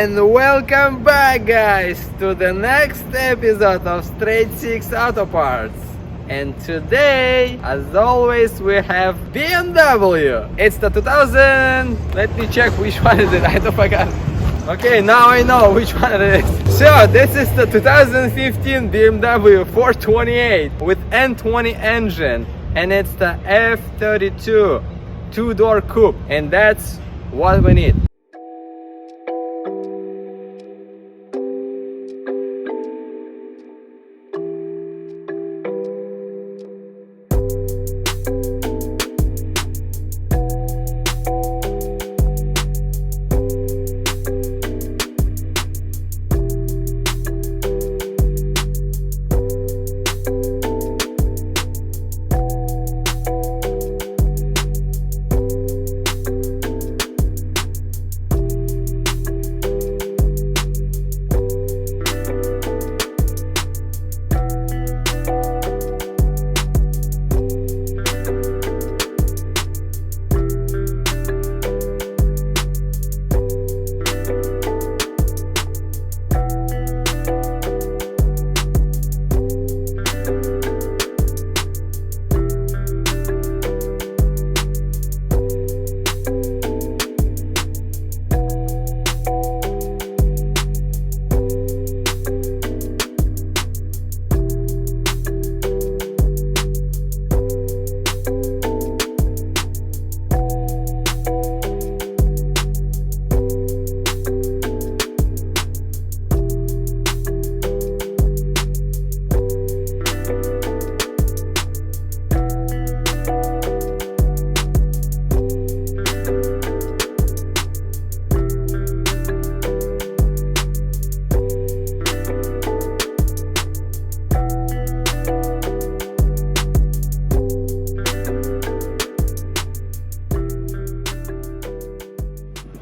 And welcome back, guys, to the next episode of Straight 6 Auto Parts. And today, as always, we have BMW. It's the 2000. Let me check which one is it. I don't forgot. Okay, now I know which one it is. So this is the 2015 BMW 428 with N20 engine, and it's the F32 two-door coupe, and that's what we need.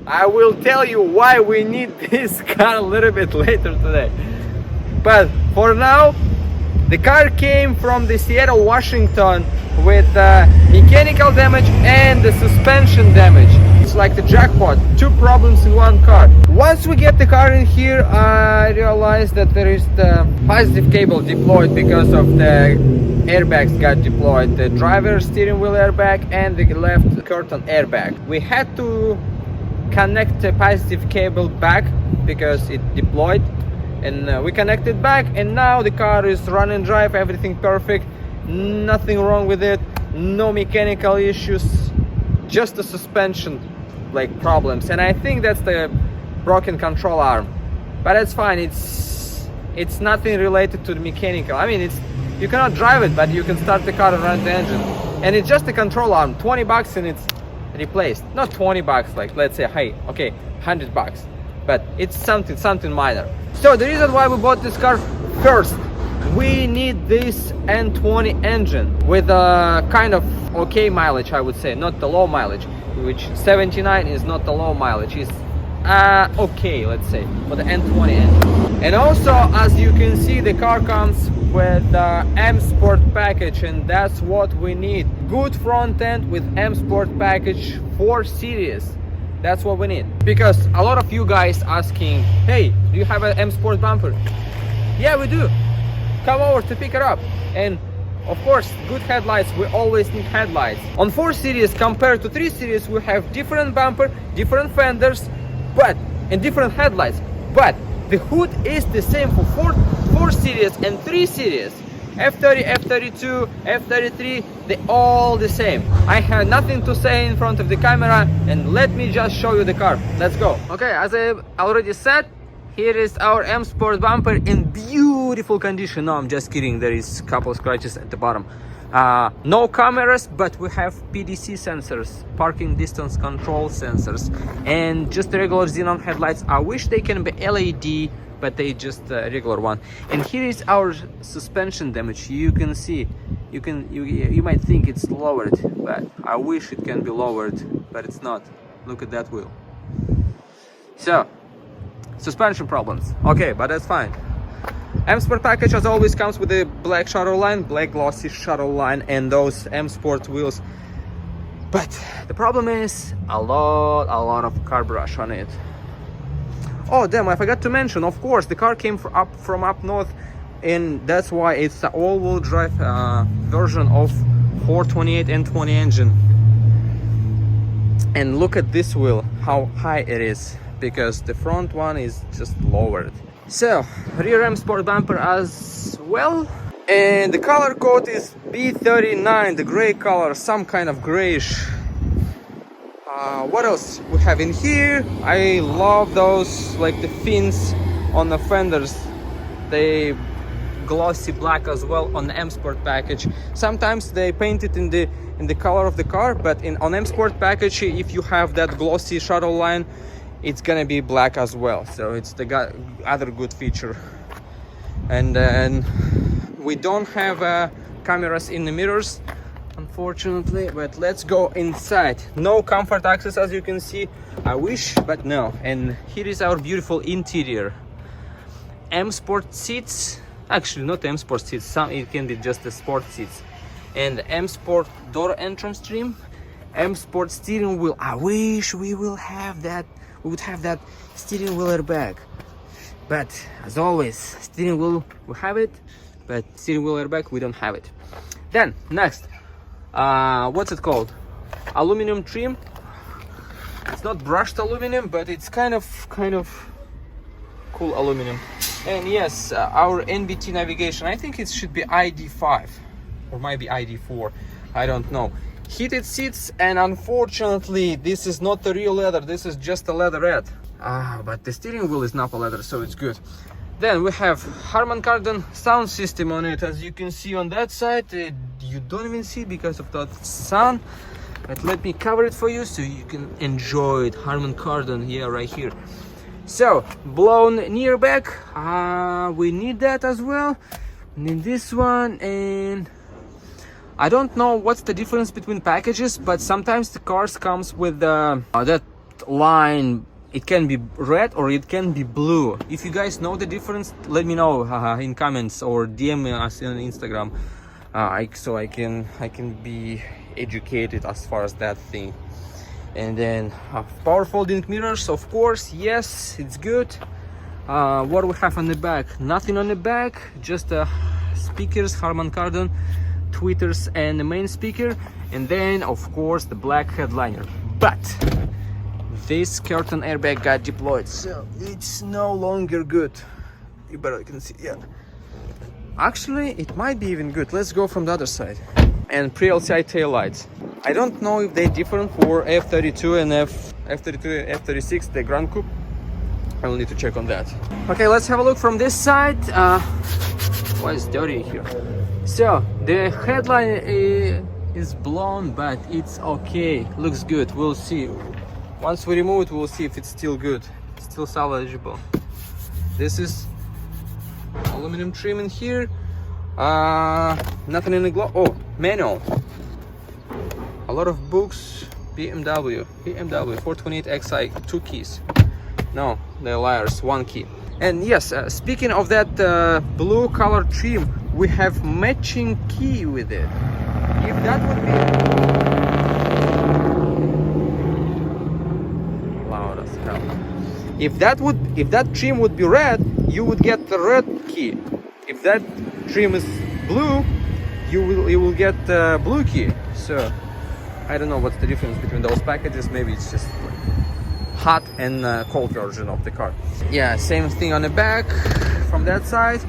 I will tell you why we need this car a little bit later today. But for now, the car came from the Seattle, Washington with mechanical damage and the suspension damage. It's like the jackpot, two problems in one car. Once we get the car in here, I realized that there is the positive cable deployed because of the airbags got deployed. The driver steering wheel airbag and the left curtain airbag. We had to connect the positive cable back because it deployed, and we connected back, and now the car is run and drive, everything perfect, nothing wrong with it, no mechanical issues, just the suspension like problems, and I think that's the broken control arm, but it's fine. It's nothing related to the mechanical. I mean, you cannot drive it, but you can start the car and run the engine, and it's just a control arm, $20 and it's replaced. Not $20, like let's say, hey, okay, $100, but it's something minor. So the reason why we bought this car, first, we need this N20 engine with a kind of okay mileage, I would say, not the low mileage, which 79 is not the low mileage, is okay, let's say, for the N20 engine. And also, as you can see, the car comes with the M Sport package, and that's what we need. Good front end with M Sport package 4 Series. That's what we need. Because a lot of you guys asking, hey, do you have an M Sport bumper? Yeah, we do. Come over to pick it up. And of course, good headlights, we always need headlights. On 4 Series compared to 3 Series, we have different bumper, different fenders, and different headlights. But the hood is the same for 4 Series and 3 Series. F30, F32, F33, they're all the same. I have nothing to say in front of the camera, and let me just show you the car. Let's go. Okay, as I already said, here is our M Sport bumper in beautiful condition. No, I'm just kidding. There is a couple scratches at the bottom. No cameras, but we have PDC sensors, parking distance control sensors, and just the regular xenon headlights. I wish they can be LED, but they just regular one. And here is our suspension damage. You can see, you might think it's lowered, but I wish it can be lowered, but it's not. Look at that wheel. So suspension problems, okay, but that's fine. M Sport package as always comes with a black shuttle line, black glossy shuttle line, and those M Sport wheels. But the problem is a lot of car brush on it. Oh damn, I forgot to mention, of course, the car came from up north, and that's why it's the all-wheel drive version of 428 N20 engine. And look at this wheel, how high it is, because the front one is just lowered. So rear M sport bumper as well, and the color code is B39, the gray color, some kind of grayish. What else we have in here? I love those, like the fins on the fenders, they glossy black as well on the M Sport package. Sometimes they paint it in the color of the car, but on M Sport package, if you have that glossy shuttle line, it's gonna be black as well. So it's the other good feature. And then we don't have cameras in the mirrors, unfortunately, but let's go inside. No comfort access, as you can see. I wish, but no. And here is our beautiful interior. M Sport seats, actually not M Sport seats, some it can be just the sport seats, and M Sport door entrance trim, M Sport steering wheel. I wish we would have that steering wheel airbag, but as always, steering wheel we have it, but steering wheel airbag we don't have it. Then next, what's it called? Aluminum trim. It's not brushed aluminum, but it's kind of cool aluminum. And yes, our NBT navigation, I think it should be ID5 or maybe ID4, I don't know. Heated seats, and unfortunately this is not the real leather, this is just a leatherette. But the steering wheel is Napa leather, so it's good. Then we have Harman Kardon sound system on it, as you can see on that side. You don't even see because of the sun, but let me cover it for you so you can enjoy it. Harman Kardon, yeah, right here. So blown near back, we need that as well. Need this one, and I don't know what's the difference between packages, but sometimes the cars comes with that line. It can be red or it can be blue. If you guys know the difference, let me know in comments or DM us on Instagram, so I can be educated as far as that thing. And then power folding mirrors, of course, yes, it's good. What do we have on the back? Nothing on the back, just speakers, Harman Kardon, tweeters, and the main speaker, and then of course the black headliner. But this curtain airbag got deployed, so it's no longer good. You better can see, yeah. Actually, it might be even good. Let's go from the other side. And pre-LCI tail lights. I don't know if they're different for F32 and F32 and F36, the Grand Coupe. I will need to check on that. Okay, let's have a look from this side. Why is dirty here? So the headline is blown, but it's okay. Looks good. We'll see. Once we remove it, we'll see if it's still good. It's still salvageable. This is aluminum trim in here. Nothing in the glove. Oh, manual. A lot of books. BMW 428 XI, 2 keys. No, they're liars, 1 key. And yes, speaking of that blue color trim, we have matching key with it. If that would be loud as hell. If that trim would be red, you would get the red key. If that trim is blue, you will get the blue key. So I don't know what's the difference between those packages. Maybe it's just like hot and cold version of the car. Yeah, same thing on the back from that side.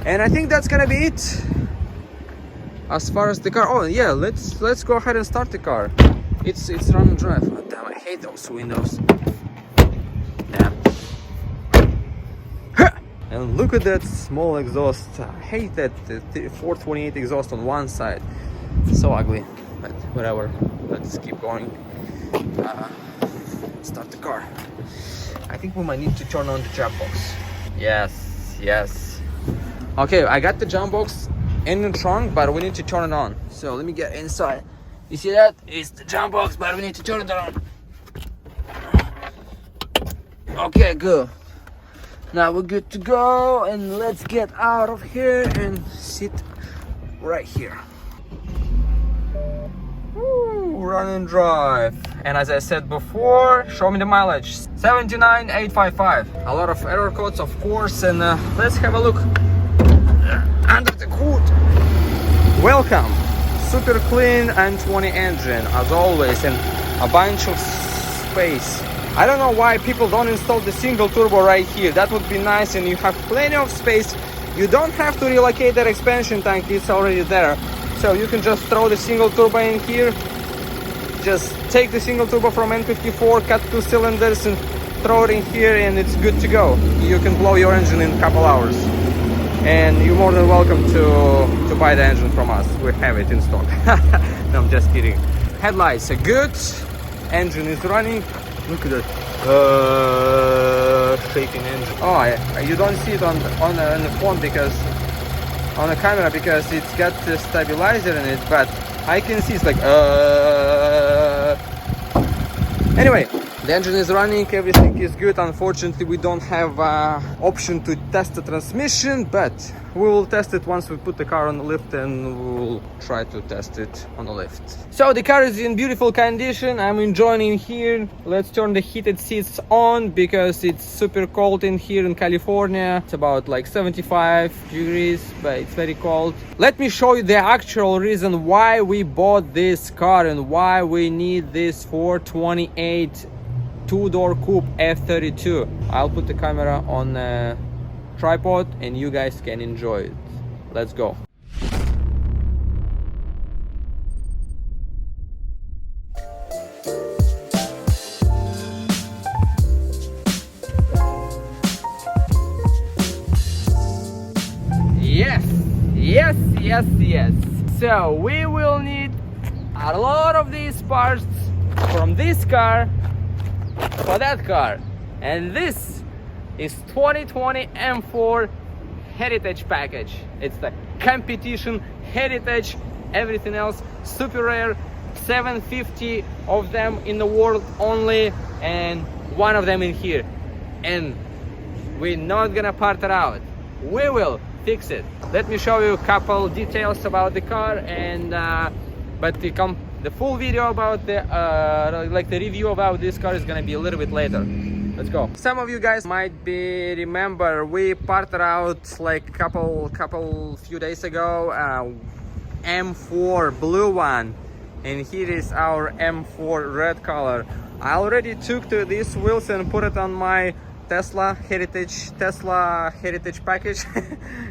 And I think that's gonna be it as far as the car. Oh yeah, let's go ahead and start the car. It's run and drive. Oh, damn, I hate those windows. Damn. And look at that small exhaust. I hate that 428 exhaust on one side. So ugly, but whatever. Let's keep going. Start the car. I think we might need to turn on the jump box. Yes. Okay, I got the jump box in the trunk, but we need to turn it on. So let me get inside. You see that? It's the jump box, but we need to turn it on. Okay, good. Now we're good to go, and let's get out of here and sit right here. Woo, run and drive. And as I said before, show me the mileage, 79,855. A lot of error codes, of course, and let's have a look under the hood. Welcome, super clean and 20 engine as always, and a bunch of space. I don't know why people don't install the single turbo right here. That would be nice, and you have plenty of space. You don't have to relocate that expansion tank, it's already there. So you can just throw the single turbo in here. Just take the single turbo from N54, cut 2 cylinders and throw it in here, and it's good to go. You can blow your engine in a couple hours. And you're more than welcome to buy the engine from us. We have it in stock. No, I'm just kidding. Headlights are good. Engine is running. Look at that. Shaking engine. Oh, you don't see it on the phone because on the camera because it's got the stabilizer in it, but I can see it's like Anyway, the engine is running, everything is good. Unfortunately, we don't have option to test the transmission, but we will test it once we put the car on the lift, and we'll try to test it on the lift. So the car is in beautiful condition. I'm enjoying it here. Let's turn the heated seats on because it's super cold in here in California. It's about like 75 degrees, but it's very cold. Let me show you the actual reason why we bought this car and why we need this 428 two-door coupe F32. I'll put the camera on a tripod and you guys can enjoy it. Let's go. Yes. So we will need a lot of these parts from this car for that car, and this is 2020 M4 heritage package. It's the competition heritage, everything else super rare, 750 of them in the world only, and one of them in here, and we're not gonna part it out. We will fix it. Let me show you a couple details about the car, and but the full video about the like the review about this car is gonna be a little bit later. Let's go. Some of you guys might be remember we parted out like few days ago M4 blue one, and here is our M4 red color. I already took to these wheels and put it on my Tesla heritage package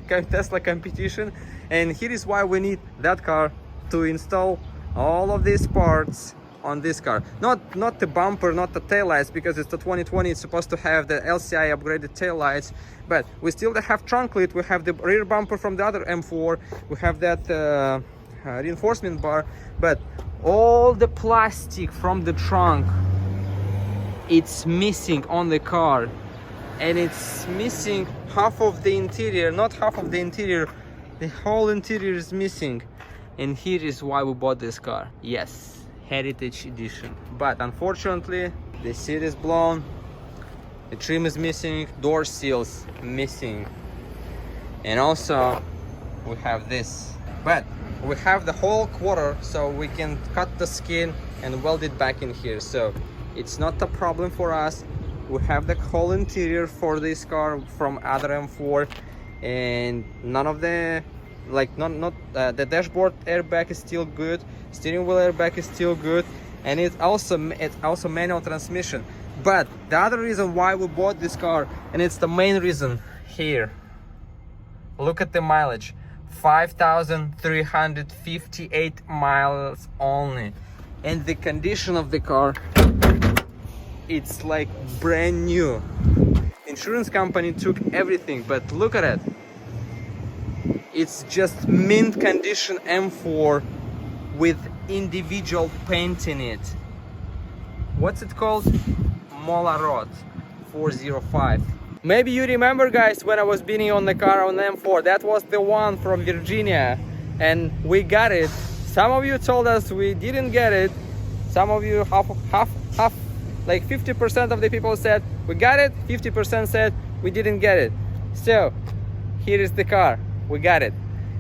Tesla competition, and here is why we need that car to install all of these parts on this car. Not the bumper, not the tail lights, because it's the 2020, it's supposed to have the LCI upgraded tail lights, but we still have trunk lid, we have the rear bumper from the other M4, we have that reinforcement bar, but all the plastic from the trunk, it's missing on the car, and it's missing half of the interior, not half of the interior, the whole interior is missing. And here is why we bought this car. Yes, heritage edition, but unfortunately the seat is blown, the trim is missing, door seals missing, and also we have this, but we have the whole quarter, so we can cut the skin and weld it back in here, so it's not a problem for us. We have the whole interior for this car from other M4, and none of the the dashboard airbag is still good, steering wheel airbag is still good, and it's also manual transmission. But the other reason why we bought this car, and it's the main reason, here, look at the mileage, 5,358 miles only, and the condition of the car, it's like brand new. Insurance company took everything, but look at it. It's just mint condition M4 with individual paint in it. What's it called? Molarot 405. Maybe you remember, guys, when I was bidding on the car on M4, that was the one from Virginia, and we got it. Some of you told us we didn't get it. Some of you half, like 50% of the people said we got it, 50% said we didn't get it. So here is the car, we got it.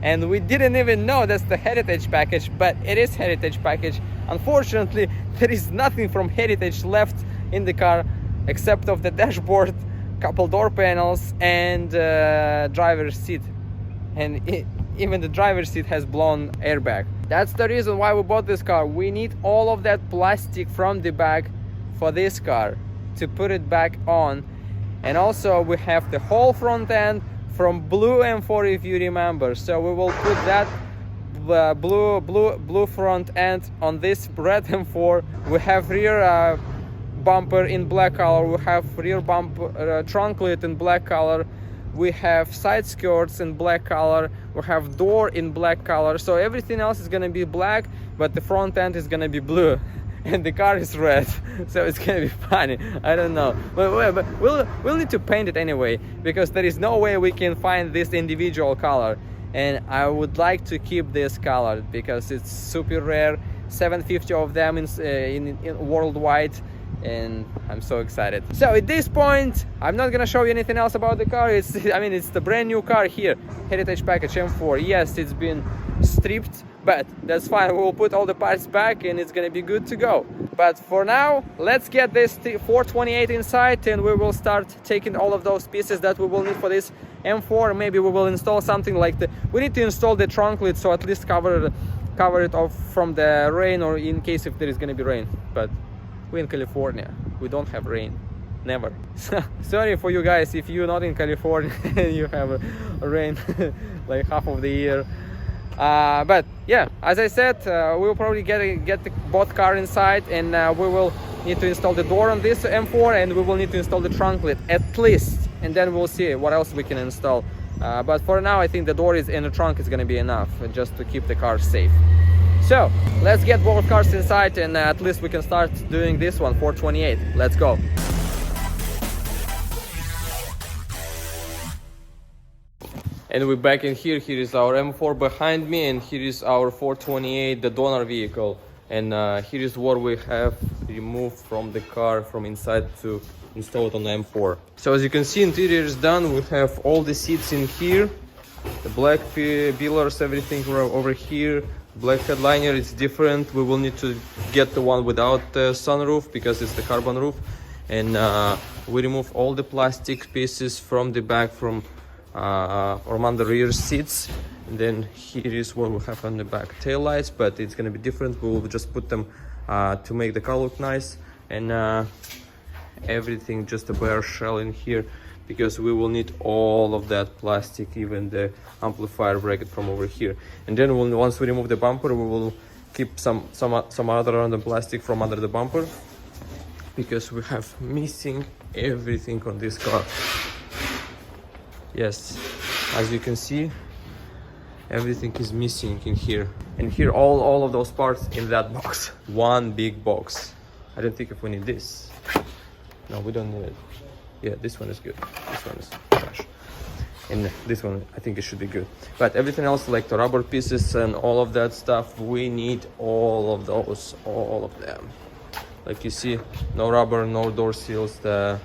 and we didn't even know that's the Heritage package, but it is Heritage package. Unfortunately, there is nothing from Heritage left in the car except of the dashboard, couple door panels, and driver's seat. And even the driver's seat has blown airbag. That's the reason why we bought this car. We need all of that plastic from the back for this car to put it back on. And also we have the whole front end from blue M4, if you remember. So we will put that blue front end on this red M4. We have rear bumper in black color. We have rear bumper trunk lid in black color. We have side skirts in black color. We have door in black color. So everything else is gonna be black, but the front end is gonna be blue. And the car is red, so it's gonna be funny. I don't know, but we'll need to paint it anyway, because there is no way we can find this individual color. And I would like to keep this color because it's super rare. 750 of them in worldwide, and I'm so excited. So at this point, I'm not gonna show you anything else about the car. It's the brand new car here, Heritage package M4. Yes, it's been stripped, but that's fine. We will put all the parts back and it's gonna be good to go. But for now, let's get this 428 inside, and we will start taking all of those pieces that we will need for this M4. Maybe we will install something like we need to install the trunk lid, so at least cover it off from the rain, or in case if there is gonna be rain. But we're in California, we don't have rain, never. Sorry for you guys if you're not in California and you have rain like half of the year. But yeah, as I said, we will probably get the both car inside, and we will need to install the door on this M4, and we will need to install the trunk lid at least, and then we'll see what else we can install. But for now, I think the door is in the trunk is going to be enough just to keep the car safe. So let's get both cars inside, and at least we can start doing this one, 428. Let's go. And we're back in here. Here is our M4 behind me, and here is our 428, the donor vehicle. And here is what we have removed from the car from inside to install it on the M4. So as you can see, interior is done. We have all the seats in here, the black pillars, everything over here. Black headliner is different. We will need to get the one without the sunroof because it's the carbon roof. And we remove all the plastic pieces from the back from under rear seats. And then here is what we have on the back, tail lights, but it's gonna be different. We will just put them to make the car look nice, and everything just a bare shell in here, because we will need all of that plastic, even the amplifier bracket from over here. And then once we remove the bumper, we will keep some other random plastic from under the bumper, because we have missing everything on this car. Yes, as you can see, everything is missing in here. And here all of those parts in that box. One big box. I don't think if we need this. No, we don't need it. Yeah, this one is good. This one is trash. And this one, I think it should be good. But everything else, like the rubber pieces and all of that stuff, we need all of those, all of them. Like you see, no rubber, no door seals, the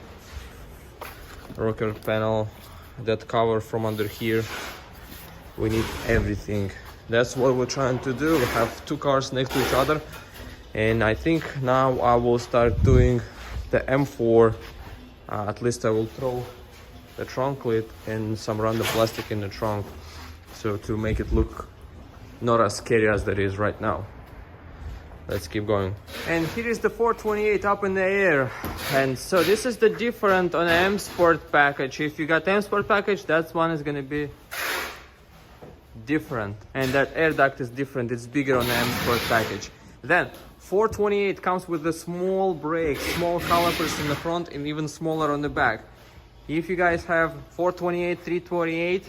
rocker panel, that cover from under here. We need everything. That's what we're trying to do. We have two cars next to each other, and I think now I will start doing the M4. At least I will throw the trunk lid and some random plastic in the trunk, so to make it look not as scary as that is right now. Let's keep going. And here is the 428 up in the air. And so this is the different on the M Sport package. If you got M Sport package, that one is gonna be different, and that air duct is different. It's bigger on the M Sport package. Then 428 comes with the small brakes, small calipers in the front, and even smaller on the back. If you guys have 428, 328,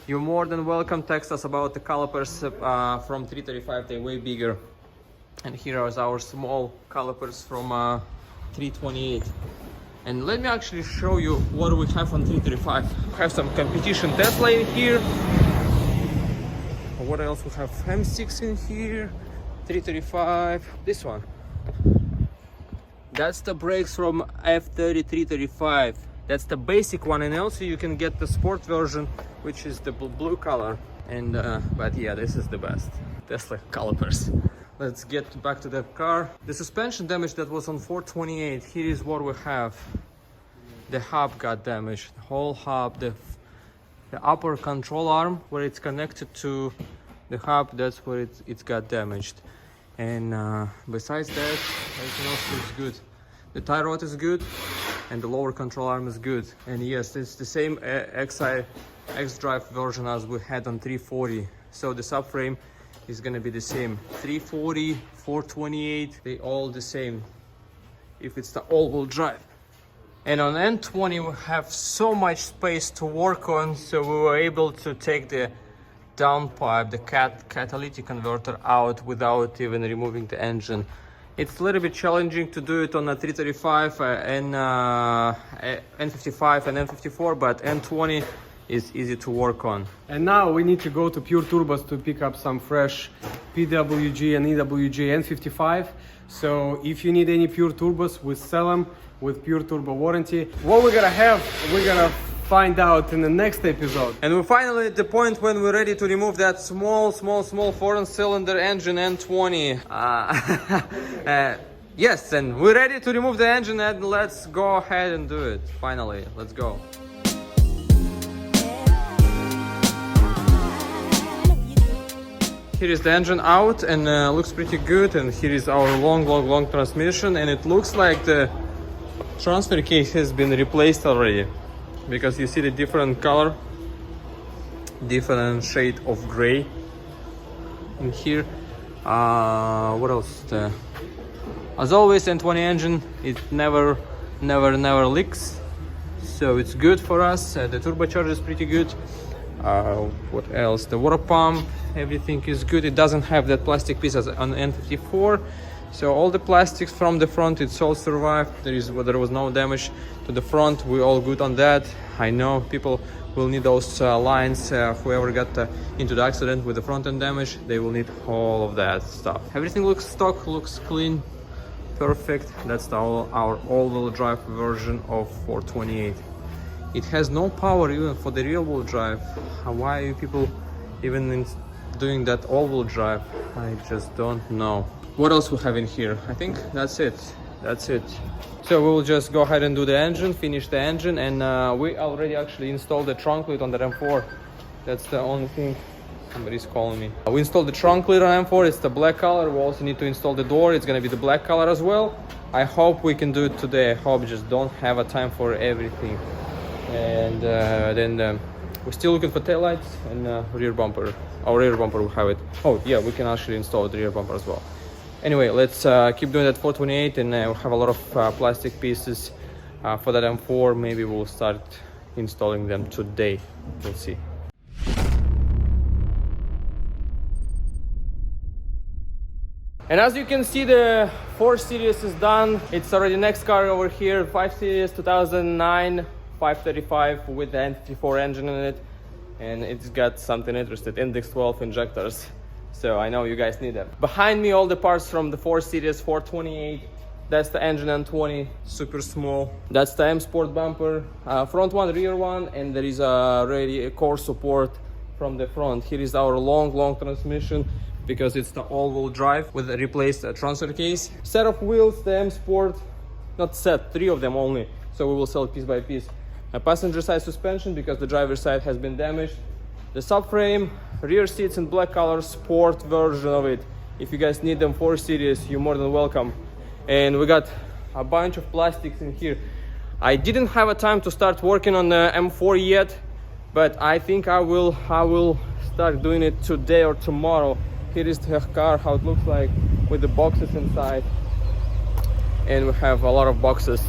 you're more than welcome. Text us about the calipers from 335. They're way bigger. And here is our small calipers from 328. And let me actually show you what we have on 335. We have some competition Tesla in here. What else we have? M6 in here. 335. This one. That's the brakes from F30 335. That's the basic one, and also you can get the sport version, which is the blue color. And but yeah, this is the best Tesla calipers. Let's get back to the car. The suspension damage that was on 428, here is what we have. The hub got damaged, the whole hub, the upper control arm where it's connected to the hub, that's where it's got damaged. And besides that, everything else looks good. The tie rod is good and the lower control arm is good. And yes, it's the same X-Drive version as we had on 340. So the subframe is gonna be the same. 340, 428, they all the same if it's the all-wheel drive. And on N20 we have so much space to work on, so we were able to take the downpipe, the catalytic converter out without even removing the engine. It's a little bit challenging to do it on a 335 and N55 and N54, but N20 is easy to work on. And now we need to go to Pure Turbos to pick up some fresh PWG and EWG N55. So if you need any Pure Turbos, we sell them with Pure Turbo warranty. What we're gonna have, we're gonna find out in the next episode. And we're finally at the point when we're ready to remove that small four-cylinder engine N20. Yes, and we're ready to remove the engine, and let's go ahead and do it. Finally, let's go. Here is the engine out, and looks pretty good. And here is our long transmission, and it looks like the transfer case has been replaced already, because you see the different color, different shade of gray in here. What else? As always, N20 engine, it never leaks, so it's good for us. The turbocharger is pretty good. What else? The water pump, everything is good. It doesn't have that plastic piece as on N54. So all the plastics from the front, it's all survived. There was no damage to the front. We're all good on that. I know people will need those lines. Whoever got into the accident with the front end damage, they will need all of that stuff. Everything looks stock, looks clean, perfect. That's our all-wheel drive version of 428. It has no power even for the rear-wheel drive. Why are you people even doing that all-wheel drive? I just don't know. What else we have in here? I think that's it. So we'll just go ahead and do the engine, finish the engine, and we already actually installed the trunk lid on the M4. That's the only thing. Somebody's calling me. We installed the trunk lid on M4. It's the black color. We also need to install the door. It's gonna be the black color as well. I hope we can do it today. I hope, just don't have a time for everything. And then we're still looking for taillights and rear bumper. Our rear bumper will have it. Oh yeah, we can actually install the rear bumper as well. Anyway, let's keep doing that 428, and we'll have a lot of plastic pieces for that M4. Maybe we'll start installing them today. We'll see. And as you can see, the 4 Series is done. It's already next car over here, 5 Series 2009 535 with the N54 engine in it. And it's got something interesting, index 12 injectors. So I know you guys need them. Behind me, all the parts from the 4 Series 428. That's the engine N20, super small. That's the M Sport bumper, front one, rear one, and there is already a core support from the front. Here is our long transmission, because it's the all-wheel drive with a replaced transfer case. Set of wheels, the M Sport, not set, 3 of them only, so we will sell piece by piece. A passenger side suspension, because the driver's side has been damaged. The subframe, rear seats in black color, sport version of it. If you guys need them 4 Series, you're more than welcome. And we got a bunch of plastics in here. I didn't have a time to start working on the M4 yet, but I think I will start doing it today or tomorrow. Here is the car, how it looks like with the boxes inside. And we have a lot of boxes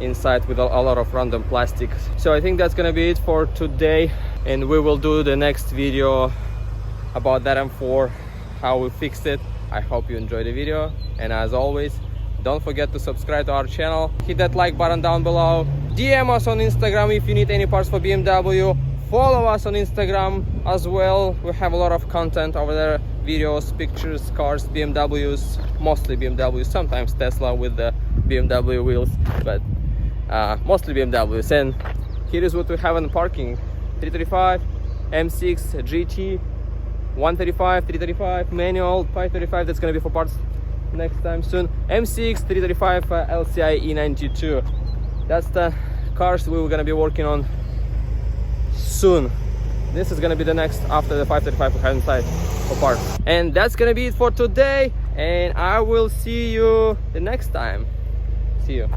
inside with a lot of random plastics. So I think that's gonna be it for today, and we will do the next video about that M4, how we fixed it. I hope you enjoyed the video, and as always, don't forget to subscribe to our channel, hit that like button down below, DM us on Instagram if you need any parts for BMW, follow us on Instagram as well. We have a lot of content over there, videos, pictures, cars, BMWs, mostly BMWs, sometimes Tesla with the BMW wheels, but mostly BMWs. And here is what we have in the parking: 335, M6 GT 135, 335 manual, 535. That's gonna be for parts next time soon. M6 335 LCI E92. That's the cars we were gonna be working on soon. This is gonna be the next after the 535 we have inside for parts. And that's gonna be it for today, and I will see you the next time. See you.